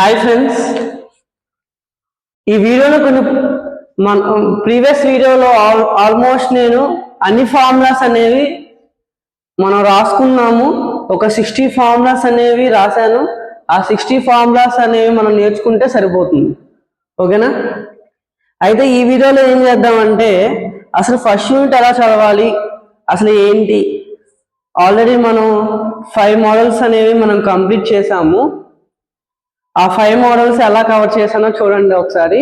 Hi friends, ఈ వీడియోలో కొన్ని మన ప్రీవియస్ వీడియోలో ఆల్మోస్ట్ నేను అన్ని ఫార్ములాస్ అనేవి మనం రాసుకున్నాము. ఒక 60 ఫార్ములాస్ అనేవి రాశాను. ఆ 60 ఫార్ములాస్ అనేవి మనం నేర్చుకుంటే సరిపోతుంది. ఓకేనా? అయితే ఈ వీడియోలో ఏం చేద్దామంటే అసలు ఫస్ట్ యూనిట్ ఎలా చదవాలి, అసలు ఏంటి, ఆల్రెడీ మనం 5 మోడల్స్ అనేవి మనం కంప్లీట్ చేసాము. ఆ 5 మోడల్స్ ఎలా కవర్ చేశానో చూడండి. ఒకసారి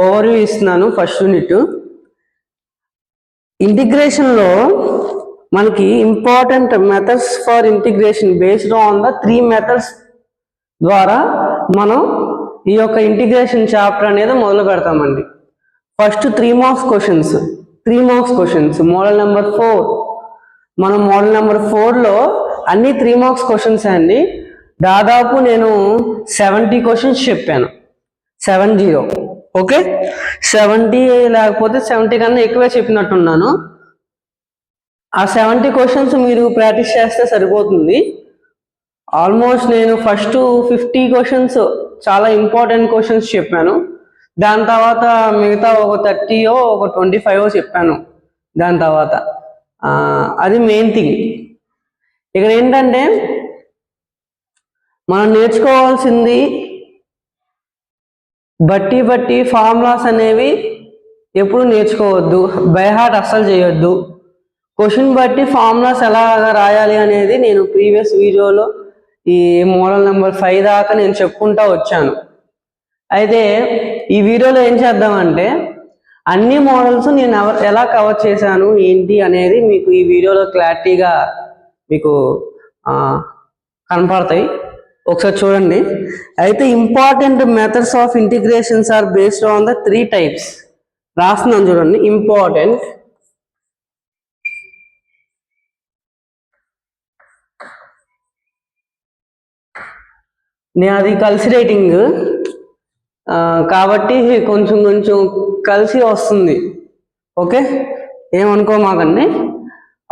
ఓవర్వ్యూ ఇస్తున్నాను. ఫస్ట్ యూనిట్ ఇంటిగ్రేషన్లో మనకి important methods for integration based on the 3 methods ద్వారా మనం ఈ యొక్క ఇంటిగ్రేషన్ చాప్టర్ అనేది మొదలు పెడతామండి. First 3 marks questions model number 4. మనం మోడల్ నెంబర్ 4లో అన్ని 3 మార్క్స్ క్వశ్చన్స్ అండి. దాదాపు నేను 70 క్వశ్చన్స్ చెప్పాను. 70. ఓకే, 70 లేకపోతే 70 కన్నా ఎక్కువే చెప్పినట్టున్నాను. ఆ 70 క్వశ్చన్స్ మీరు ప్రాక్టీస్ చేస్తే సరిపోతుంది. ఆల్మోస్ట్ నేను ఫస్ట్ 50 క్వశ్చన్స్ చాలా ఇంపార్టెంట్ క్వశ్చన్స్ చెప్పాను. దాని తర్వాత మిగతా ఒక 30 ఒక 25 చెప్పాను. దాని తర్వాత అది మెయిన్ థింగ్. ఇక్కడ ఏంటంటే మనం నేర్చుకోవాల్సింది బట్టి ఫార్ములాస్ అనేవి ఎప్పుడు నేర్చుకోవద్దు, బై హార్ట్ అస్సలు చేయొద్దు. క్వశ్చన్ బట్టి ఫార్ములాస్ ఎలా రాయాలి అనేది నేను ప్రీవియస్ వీడియోలో ఈ మోడల్ నెంబర్ 5 దాకా నేను చెప్పుకుంటా వచ్చాను. అయితే ఈ వీడియోలో ఏం చేద్దామంటే అన్ని మోడల్స్ నేను ఎలా కవర్ చేశాను ఏంటి అనేది మీకు ఈ వీడియోలో క్లారిటీగా మీకు కనపడతాయి. ఒకసారి చూడండి. అయితే important methods of integrations are based on the 3 types రాస్తున్నాను చూడండి. ఇంపార్టెంట్ నేను అది కలిసి రేటింగ్ కాబట్టి కొంచెం కలిసి వస్తుంది. ఓకే, ఏమనుకోమాకండి.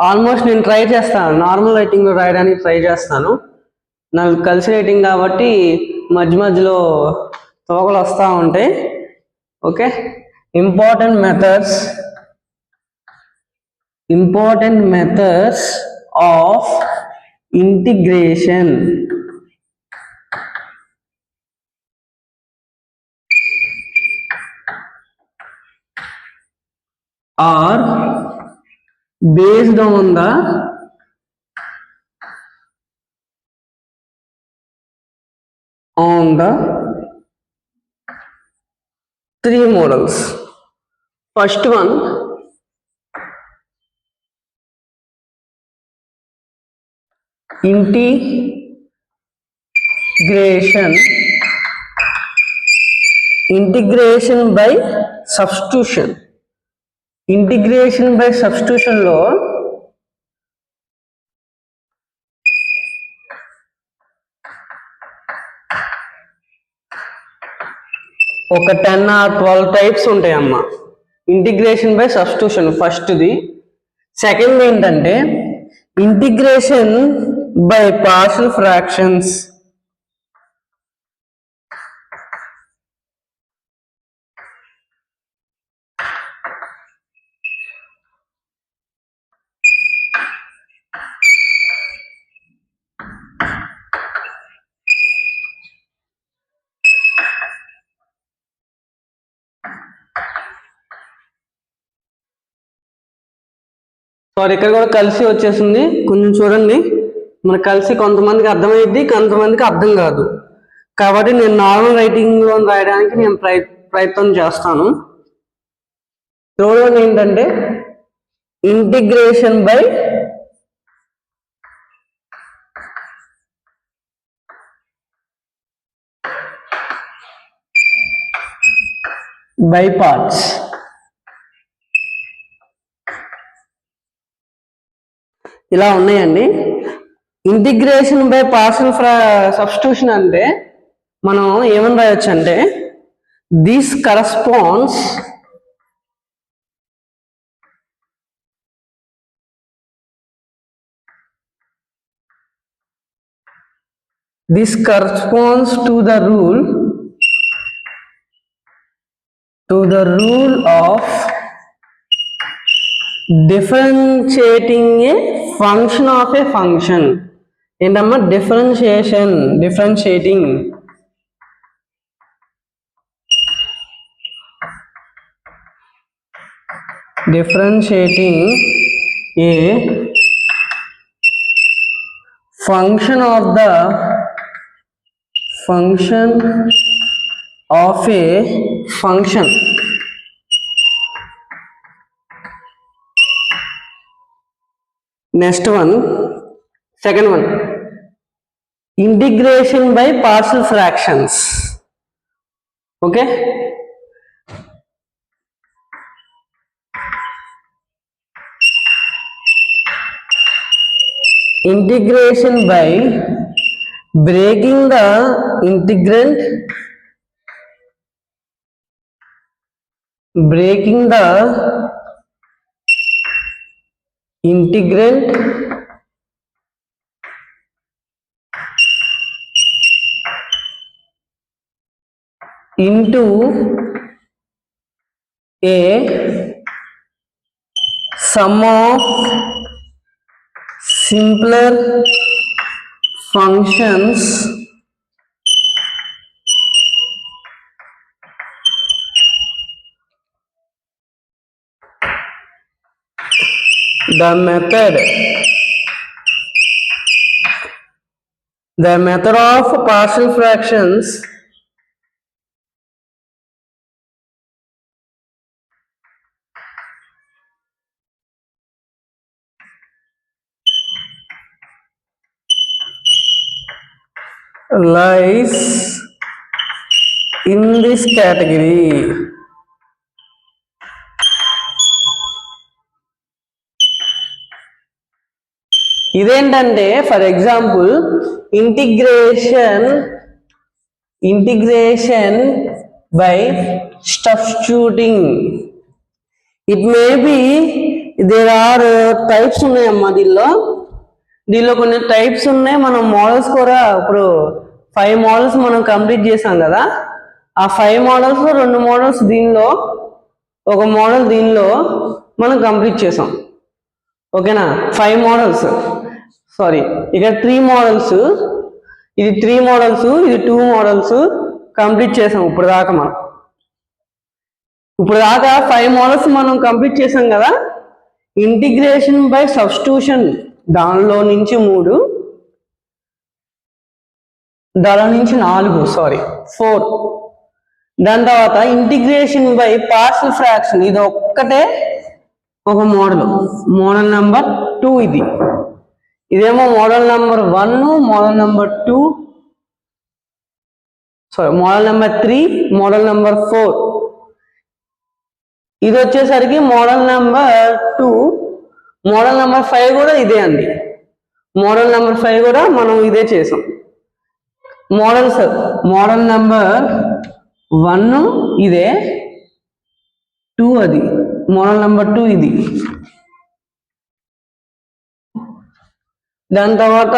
ఆల్మోస్ట్ నేను ట్రై చేస్తాను, నార్మల్ రైటింగ్లో రాయడానికి ట్రై చేస్తాను. నాకు కలిసి రేటింగ్ కాబట్టి మధ్యలో తోకలు వస్తూ ఉంటాయి. Okay, important methods of integration are based on the 3 models. First one, integration by substitution. Integration by సబ్స్టిట్యూషన్లో ఒక 10 or 12 టైప్స్ ఉంటాయమ్మా. ఇంటిగ్రేషన్ బై సబ్స్టిట్యూషన్ ఫస్ట్ది. సెకండ్ ఏంటంటే integration by partial fractions. Sorry, ఇక్కడ కూడా కలిసి వచ్చేసింది. కొంచెం చూడండి, మనకు కలిసి కొంతమందికి అర్థమైద్ది, కొంతమందికి అర్థం కాదు. కాబట్టి నేను నార్మల్ రైటింగ్లో రాయడానికి నేను ప్రయత్నం చేస్తాను. థర్డ్ వన్ ఏంటంటే ఇంటిగ్రేషన్ బై పార్ట్స్. ఇలా ఉన్నాయండి. ఇంటిగ్రేషన్ బై పార్షియల్ సబ్స్టిట్యూషన్ అంటే మనం ఏమని రాయొచ్చు అంటే this corresponds this corresponds to the rule of differentiating a function of a function. ఏంటమ్మా differentiating a function of a function. Next one, second one, integration by partial fractions. Okay, integration by breaking the integrand into a sum of simpler functions the method of partial fractions lies in this category. ఇదేంటంటే for example integration by substituting. It may be there are types ఉన్నాయమ్మా దీనిలో కొన్ని types ఉన్నాయి. మనం models కూడా ఇప్పుడు 5 models మనం complete చేసాం కదా, ఆ 5 మోడల్స్ 2 మోడల్స్ దీనిలో, ఒక మోడల్ దీనిలో మనం కంప్లీట్ చేసాం. ఓకేనా, 5 మోడల్స్, సారీ ఇక్కడ 3 మోడల్స్, ఇది 3 మోడల్స్, ఇది 2 మోడల్స్ కంప్లీట్ చేసాం. ఇప్పుడు దాకా 5 మోడల్స్ మనం కంప్లీట్ చేసాం కదా. ఇంటిగ్రేషన్ బై సబ్స్టిట్యూషన్ దానిలో నుంచి 3, దానిలో నుంచి 4. దాని తర్వాత ఇంటిగ్రేషన్ బై పార్షియల్ ఫ్రాక్షన్, ఇది ఒక్కటే ఒక మోడల్ నెంబర్ 2. ఇదేమో model number 1, model number 2, model number 3, model number 4. ఇది వచ్చేసరికి మోడల్ నెంబర్ 2. మోడల్ నెంబర్ 5 కూడా ఇదే అండి. మోడల్ నెంబర్ 5 కూడా మనం ఇదే చేసాం. మోడల్ నెంబర్ 1 ఇదే, 2 అది, మోడల్ నెంబర్ 2 ఇది. దాని తర్వాత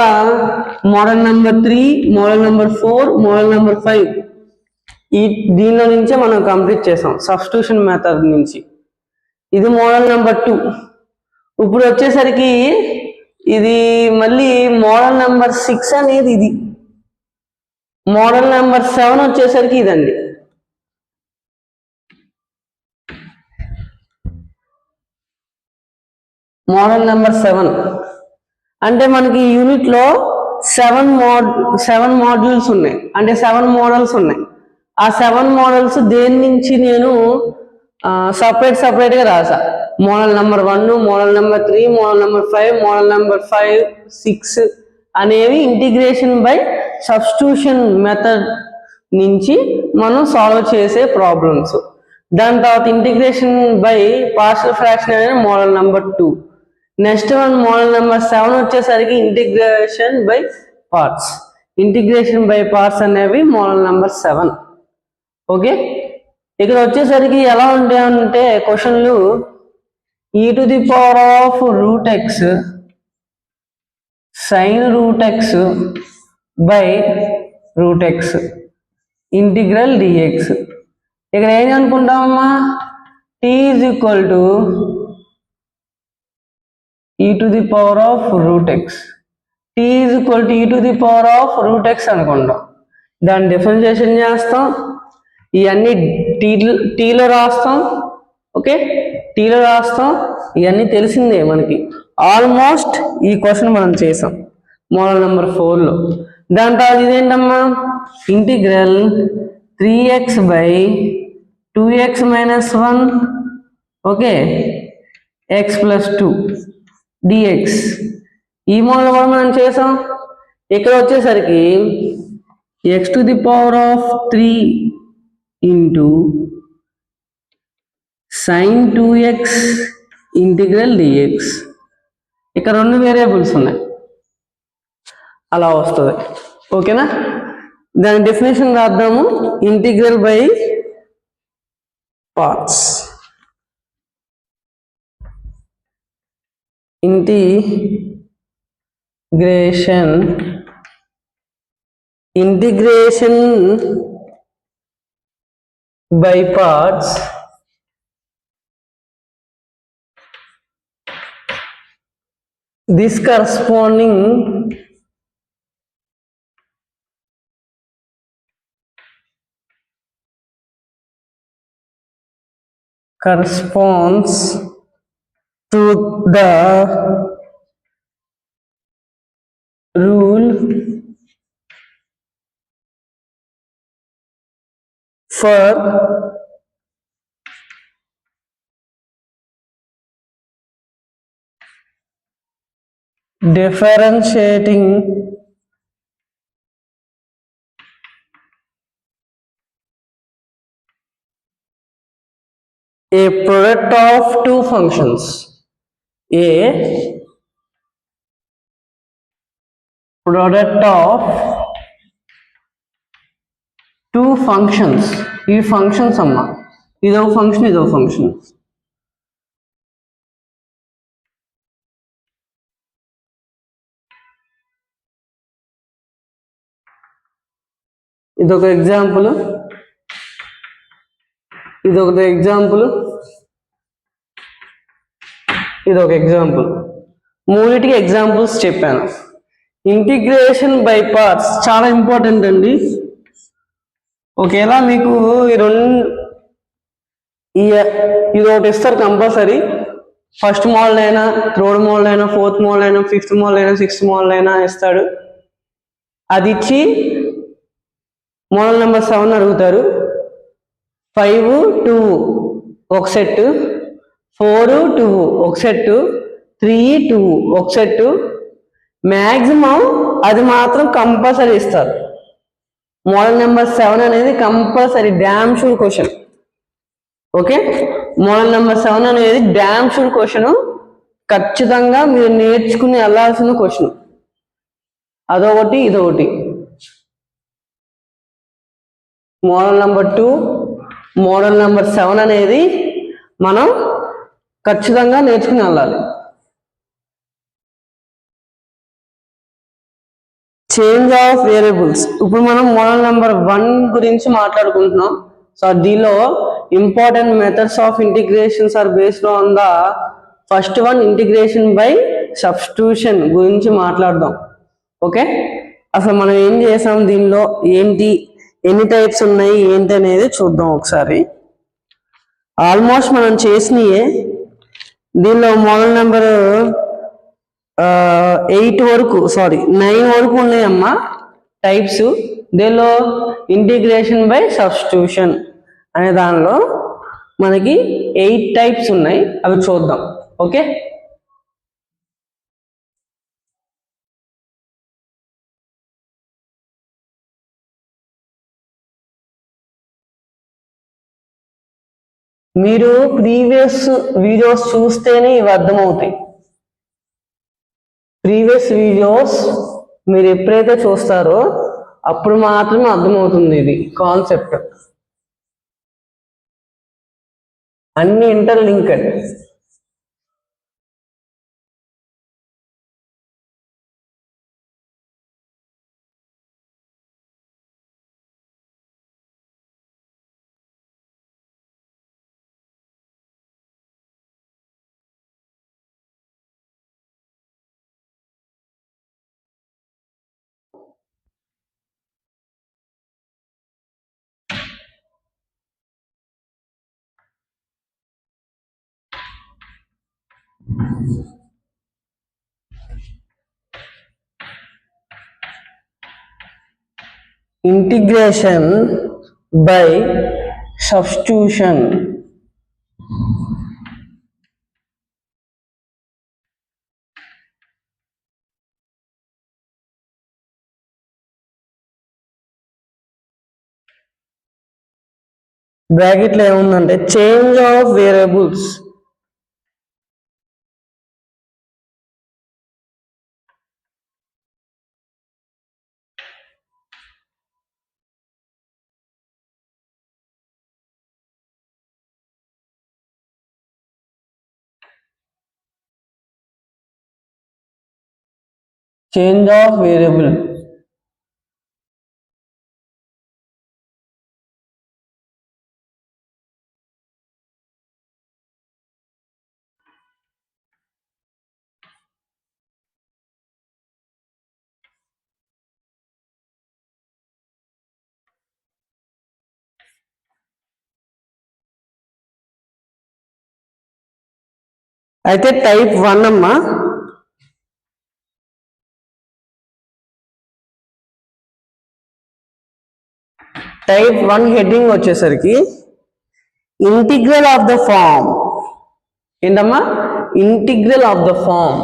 model number 3, model number 4, model number 5 దీనిలో నుంచే మనం కంప్లీట్ చేసాం సబ్స్టిట్యూషన్ మెథడ్ నుంచి. ఇది మోడల్ నెంబర్ 2. ఇప్పుడు వచ్చేసరికి ఇది మళ్ళీ మోడల్ నెంబర్ 6 అనేది ఇది. మోడల్ నెంబర్ 7 వచ్చేసరికి ఇదండి. మోడల్ నెంబర్ 7 అంటే మనకి యూనిట్ లో 7 మాడ్యూల్స్ ఉన్నాయి, అంటే 7 మోడల్స్ ఉన్నాయి. ఆ 7 మోడల్స్ దేని నుంచి నేను సపరేట్ గా రాసా. Model number 1, model number 3, model number 5, model number 5, 6 అనేవి ఇంటిగ్రేషన్ బై సబ్స్టిట్యూషన్ మెథడ్ నుంచి మనం సాల్వ్ చేసే ప్రాబ్లమ్స్. దాని తర్వాత ఇంటిగ్రేషన్ బై పార్షియల్ ఫ్రాక్షన్ అనేది model number 2. Next one model number 7 వచ్చేసరికి ఇంటిగ్రేషన్ బై పార్ట్స్ అనేవి మోడల్ నెంబర్ 7. ఓకే, ఇక్కడ వచ్చేసరికి ఎలా ఉంటాయంటే క్వశ్చన్లు e⁻√x sin √x by root X integral DX. ఇక్కడ ఏం అనుకుంటామమ్మా, T is equal to e to the power of root x. t is equal to e to the power of root x అనుకుంటాం. దాన్ని డిఫరెన్షియేషన్ చేస్తాం, ఇవన్నీ టీలో రాస్తాం. Okay, టీలో రాస్తాం. ఇవన్నీ తెలిసిందే మనకి. ఆల్మోస్ట్ ఈ క్వశ్చన్ మనం చేసాం మోడల్ నెంబర్ 4లో. దాని తర్వాత ఇదేంటమ్మా, integral 3x by 2x minus 1 okay x plus 2 dx. ఈ మోడల్ కూడా మనం చేసాం. ఇక్కడ వచ్చేసరికి x to the power of 3 into sin 2x integral dx. ఇక్కడ రెండు వేరియబుల్స్ ఉన్నాయి, అలా వస్తుంది. ఓకేనా, దాని డెఫినేషన్ రాద్దాము. Integral by parts. integration by parts this corresponds to the rule for differentiating a product of two functions. A product of two functions. ఈ functions అమ్మా, ఇదో ఫంక్షన్ ఇదో ఫంక్షన్. ఇదొక ఎగ్జాంపుల్, ఇదొక ఎగ్జాంపుల్, ఇదొక ఎగ్జాంపుల్. మూడింటికి ఎగ్జాంపుల్స్ చెప్పాను. ఇంటిగ్రేషన్ బై పార్ట్స్ చాలా ఇంపార్టెంట్ అండి. ఒకేలా మీకు ఇది ఒకటి ఇస్తారు కంపల్సరీ. ఫస్ట్ మోడల్ అయినా, థర్డ్ మోడల్ అయినా, ఫోర్త్ మోడల్ అయినా, ఫిఫ్త్ మోడల్ అయినా, సిక్స్త్ మోడల్ అయినా ఇస్తాడు. అది ఇచ్చి మోడల్ నెంబర్ 7 అడుగుతారు. 5 2 ఒక సెట్, 4 2 ఒక సెట్, 3 2 ఒక సెట్. మ్యాక్సిమం అది మాత్రం కంపల్సరీ ఇస్తారు. మోడల్ నెంబర్ 7 అనేది compulsory damn sure question. Okay, model number 7 అనేది డ్యామ్ షూర్ క్వశ్చన్. ఖచ్చితంగా మీరు నేర్చుకుని వెళ్ళాల్సిన క్వశ్చన్. అదొకటి ఇదొకటి. మోడల్ నెంబర్ 2, మోడల్ నెంబర్ 7 అనేది మనం ఖచ్చితంగా నేర్చుకుని వెళ్ళాలి. Change of variables. ఇప్పుడు మనం మోడల్ నెంబర్ 1 గురించి మాట్లాడుకుంటున్నాం. సో దీనిలో important methods of integrations are based on the first one, integration by substitution గురించి మాట్లాడదాం. ఓకే, అసలు మనం ఏం చేసాం, దీనిలో ఏంటి, ఎన్ని టైప్స్ ఉన్నాయి ఏంటి అనేది చూద్దాం ఒకసారి. ఆల్మోస్ట్ మనం చేసినయే. దీనిలో మోడల్ నెంబర్ 9 వరకు ఉన్నాయమ్మా టైప్స్. దీనిలో ఇంటిగ్రేషన్ బై సబ్స్టిట్యూషన్ అనే దానిలో మనకి 8 టైప్స్ ఉన్నాయి, అవి చూద్దాం. ఓకే, మీరు ప్రీవియస్ వీడియోస్ చూస్తేనే ఇవి అర్థమవుతాయి. ప్రీవియస్ వీడియోస్ మీరు ఎప్పుడైతే చూస్తారో అప్పుడు మాత్రమే అర్థమవుతుంది ఇది కాన్సెప్ట్. అన్ని ఇంటర్లింక్డ్. Integration by substitution. బ్రాకెట్లో ఏముందంటే change of variables. Change of variable. అయితే టైప్ 1 అమ్మా. టైప్ 1 హెడ్డింగ్ వచ్చేసరికి ఇంటిగ్రల్ ఆఫ్ ద ఫార్మ్. ఏంటమ్మా? Integral of the form.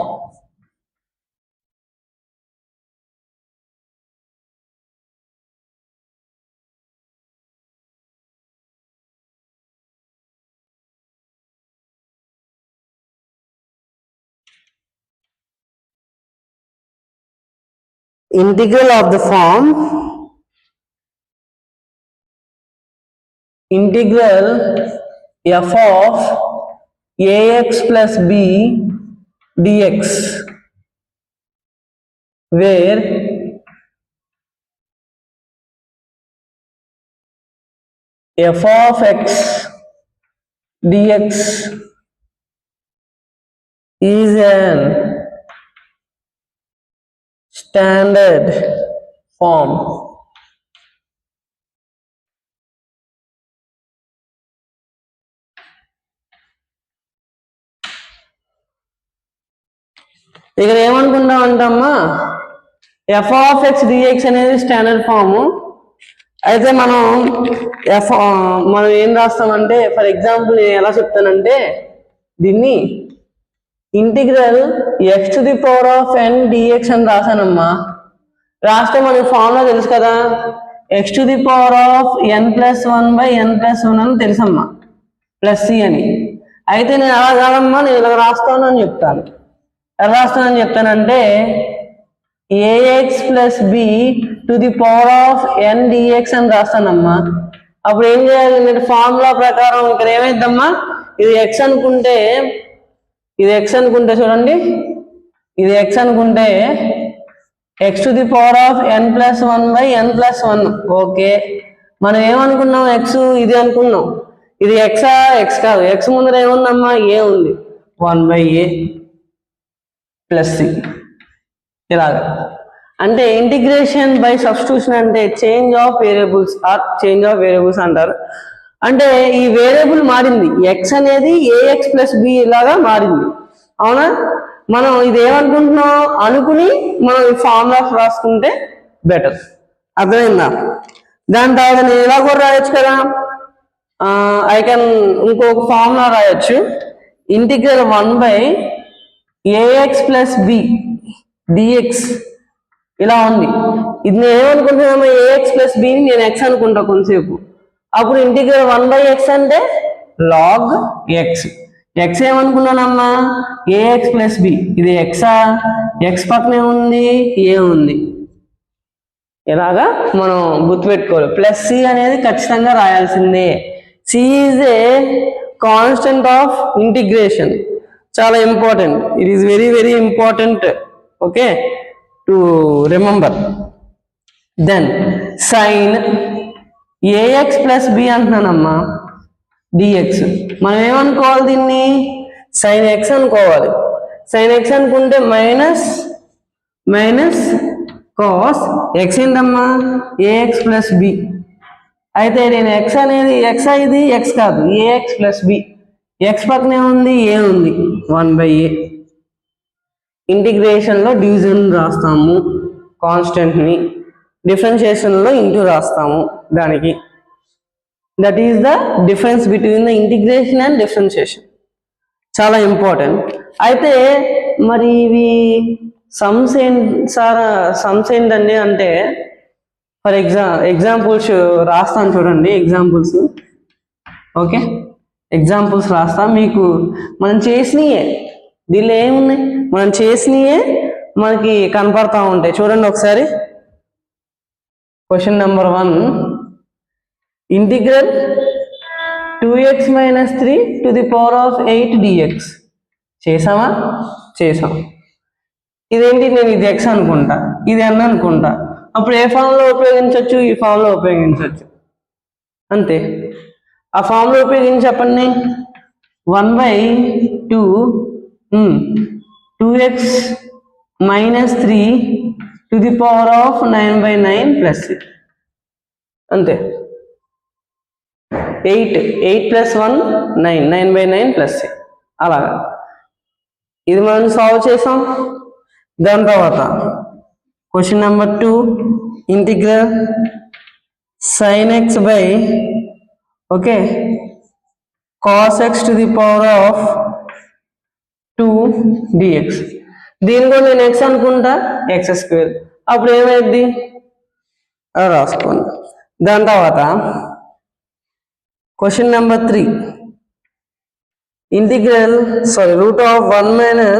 Integral of the form integral f of ax plus b dx, where f of x dx is an standard form. ఇక్కడ ఏమనుకుంటాం అంటమ్మా, F of X dx అనేది standard form. అయితే మనం ఏం రాస్తామంటే, for example నేను ఎలా చెప్తానంటే, దీన్ని integral x to the power of n d x అని రాశానమ్మా. రాస్తే మనకి ఫార్ములా తెలుసు కదా, x to the power of n plus 1 by n plus 1 అని తెలుసమ్మా, ప్లస్ సి అని. అయితే నేను అలా కాదమ్మా, నేను ఇలా రాస్తాను అని చెప్తాను. ఎలా రాస్తానని చెప్తానంటే, a x plus b to the power of n d x అని రాస్తానమ్మా. అప్పుడు ఏం చేయాలి, మీరు ఫార్ములా ప్రకారం ఇక్కడ ఏమైందమ్మా, ఇది ఎక్స్ అనుకుంటే, ఇది ఎక్స్ అనుకుంటే చూడండి, ఇది ఎక్స్ అనుకుంటే x to the power of n plus 1 by n plus 1. Okay, మనం ఏమనుకున్నాం, ఎక్స్ ఇది అనుకున్నాం. ఇది ఎక్సా? ఎక్స్ కాదు. ఎక్స్ ముందర ఏముందమ్మా, ఏ ఉంది, 1 బై ఏ ప్లస్ సి. ఇలాగా అంటే ఇంటిగ్రేషన్ బై సబ్స్టిట్యూషన్ అంటే change of variables or change of variables అంటారు. అంటే ఈ వేరియబుల్ మారింది, ఎక్స్ అనేది ఏఎక్స్ ప్లస్ బి ఇలాగా మారింది. అవునా? మనం ఇది ఏమనుకుంటున్నాం అనుకుని మనం ఈ ఫార్ములా రాసుకుంటే బెటర్. అర్థమైందా? దాని తర్వాత నేను ఇలా కూడా రాయొచ్చు కదా, ఐ కెన్ ఇంకొక ఫార్ములా రాయొచ్చు, integral 1 by a x plus b d x. ఇలా ఉంది. ఇది నేను ఏమనుకుంటున్నామో, ఏఎక్స్ ప్లస్ బిని నేను ఎక్స్ అనుకుంటా కొంతసేపు. అప్పుడు ఇంటిగ్రల్ 1 బై ఎక్స్ అంటే లాగ్ ఎక్స్. ఎక్స్ ఏమనుకున్నానమ్మా, ఏఎక్స్ ప్లస్ బి. ఇది ఎక్సా? ఎక్స్ పక్కనే ఉంది, ఏ ఉంది. ఇలాగా మనం గుర్తుపెట్టుకోవాలి. ప్లస్ సి అనేది ఖచ్చితంగా రాయాల్సిందే. C is a constant of integration. చాలా important. It is very very important. Okay, to remember. Then sine AX plus B అంటున్నానమ్మా డిఎక్స్. మనం ఏమనుకోవాలి, దీన్ని సైన్ ఎక్స్ అనుకోవాలి. సైన్ ఎక్స్ అనుకుంటే మైనస్ మైనస్ కాస్ ఎక్స్ ఏంటమ్మా, ఏఎక్స్ ప్లస్ బి. అయితే నేను ఎక్స్ అనేది ఎక్స్, ఇది ఎక్స్ కాదు, ఏఎక్స్ ప్లస్ బి. ఎక్స్ పక్కన ఏముంది, ఏ ఉంది, 1/a. ఇంటిగ్రేషన్లో డివిజన్ రాస్తాము కాన్స్టెంట్ని, డిఫరెన్షియేషన్లో ఇంటూ రాస్తాము దానికి. That is the difference between the integration and differentiation. చాలా ఇంపార్టెంట్. అయితే మరి ఇవి సమ్స్ ఏంటండి అంటే, ఫర్ ఎగ్జాంపుల్స్ రాస్తాను చూడండి. ఎగ్జాంపుల్స్, ఓకే, ఎగ్జాంపుల్స్ రాస్తా మీకు. మనం చేసినయే, దీనిలో ఏమున్నాయి, మనం చేసినయే మనకి కనపడతా ఉంటాయి. చూడండి ఒకసారి. Question number 1, integral 2x - 3 to the power of 8 dx. చేసామా? చేసాం. ఇదేంటి, నేను ఇది x అనుకుంటా, ఇది n అనుకుంటా. అప్పుడు ఏ ఫామ్లో ఉపయోగించవచ్చు, ఈ ఫామ్లో ఉపయోగించవచ్చు, అంతే. ఆ ఫామ్లో ఉపయోగించి చెప్పండి. 1/2 2x - 3 to the power of 9/9 plus 6, అంతే. 8 + 1 9, 9/9 plus 6, అలాగా. ఇది మనం సాల్వ్ చేసాం. దాని తర్వాత question number 2, integral sin x by cos x to the power of 2 dx. దీని కూడా నేను x అనుకుంటా, x². అప్పుడు ఏమైంది రాసుకోండి. దాని తర్వాత question number 3, integral √1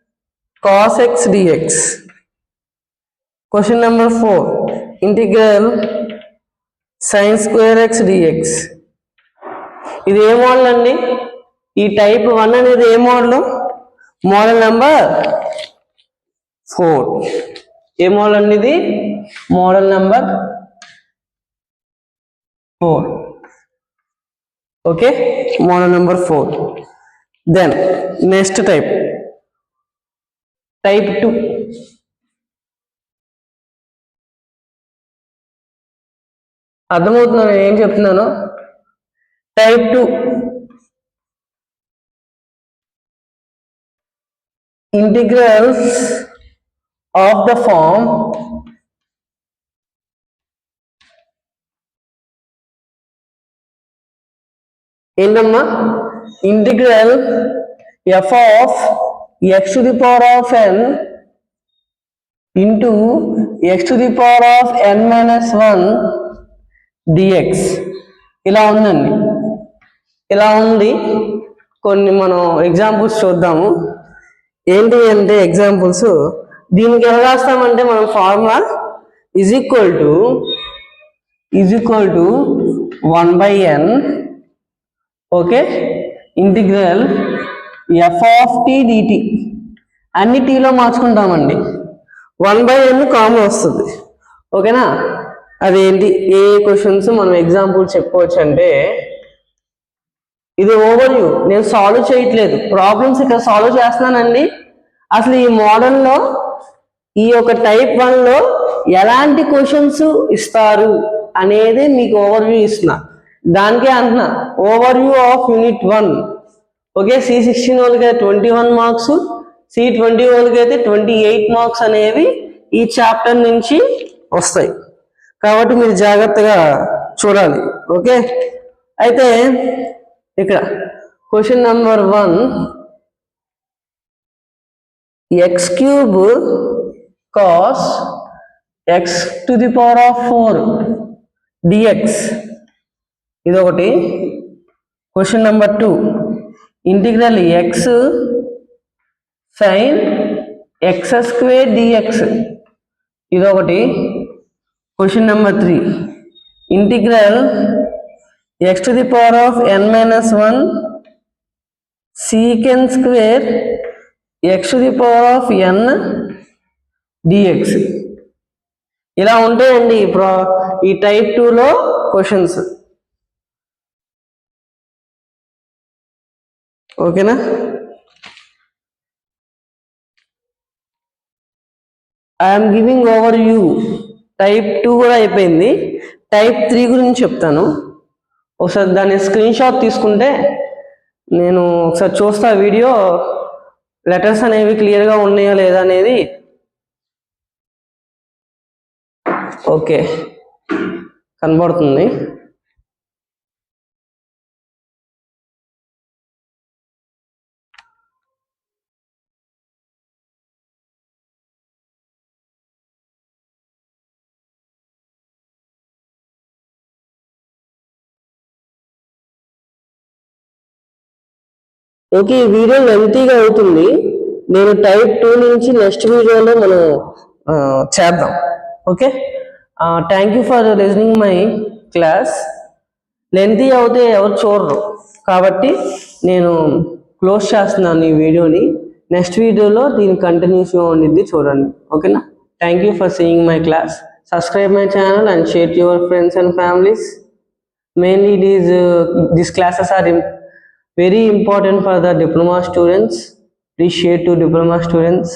- cos x dx. Question number 4, integral sin² x dx. ఇది ఏ మోడల్ అండి? ఈ టైప్ 1 అనేది ఏ మోడల్? Model number 4. ఏ మోడల్ అండి ఇది? Model number 4. Okay, model number 4. Then next type 2. అర్థమవుతుందా నేను ఏం చెప్తున్నాను? టైప్ 2, ఇంటిగ్రల్స్ ఆఫ్ ద ఫార్మ్ ఏంటమ్మా? ఇంటిగ్రల్ f of x to the power of n into x to the power of n - 1 dx. ఇలా ఉందండి, ఇలా ఉంది. కొన్ని మనం ఎగ్జాంపుల్స్ చూద్దాము. ఏంటి అంటే ఎగ్జాంపుల్స్, దీనికి ఎలా రాస్తామంటే మనం formula is equal to 1/n, okay, integral f of t dt. అన్ని టీలో మార్చుకుంటామండి. 1/n కామన్ వస్తుంది, ఓకేనా. అదేంటి, ఏ క్వశ్చన్స్ మనం ఎగ్జాంపుల్ చెప్పుకోవచ్చు అంటే, ఇది ఓవర్వ్యూ, నేను సాల్వ్ చేయట్లేదు, ప్రాబ్లమ్స్ ఇక్కడ సాల్వ్ చేస్తున్నానండి. అసలు ఈ మోడల్లో ఈ యొక్క టైప్ 1లో ఎలాంటి క్వశ్చన్స్ ఇస్తారు అనేది మీకు ఓవర్వ్యూ ఇస్తున్నా. దానికే అంటున్నా overview of unit 1. Okay, C16 వాళ్ళకి అయితే 21 మార్క్స్, C20 వాళ్ళకి అయితే 28 మార్క్స్ అనేవి ఈ చాప్టర్ నుంచి వస్తాయి. కాబట్టి మీరు జాగ్రత్తగా చూడాలి. ఓకే, అయితే ఇక్కడ question number 1, x³ cos x to the power of 4 dx. ఇదొకటి. Question number 2, integral x sin x² dx. ఇదొకటి. Question number 3, integral x to the power of n - 1 sec² x to the power of n dx. ఇలా ఉంటాయండి ఈ type 2లో questions. ఓకేనా. I'm giving over you. Type 2 కూడా అయిపోయింది. Type 3 గురించి చెప్తాను. ఒకసారి దాన్ని స్క్రీన్ షాట్ తీసుకుంటే నేను ఒకసారి చూస్తా వీడియో, లెటర్స్ అనేవి క్లియర్గా ఉన్నాయా లేదా అనేది. ఓకే, కనబడుతుంది. ఓకే, ఈ వీడియో లెంతీగా అవుతుంది. నేను టైప్ 2 నుంచి నెక్స్ట్ వీడియోలో మనం చేద్దాం. Okay, thank you for listening my class. Lengthy అవుతే ఎవరు చూడరు కాబట్టి నేను క్లోజ్ చేస్తున్నాను ఈ వీడియోని. నెక్స్ట్ వీడియోలో దీని కంటిన్యూస్గా ఉండిద్ది, చూడండి. ఓకేనా? Thank you for seeing my class. Subscribe my channel and share to your friends and families. Mainly these classes are very important for the diploma students. Please share to diploma students.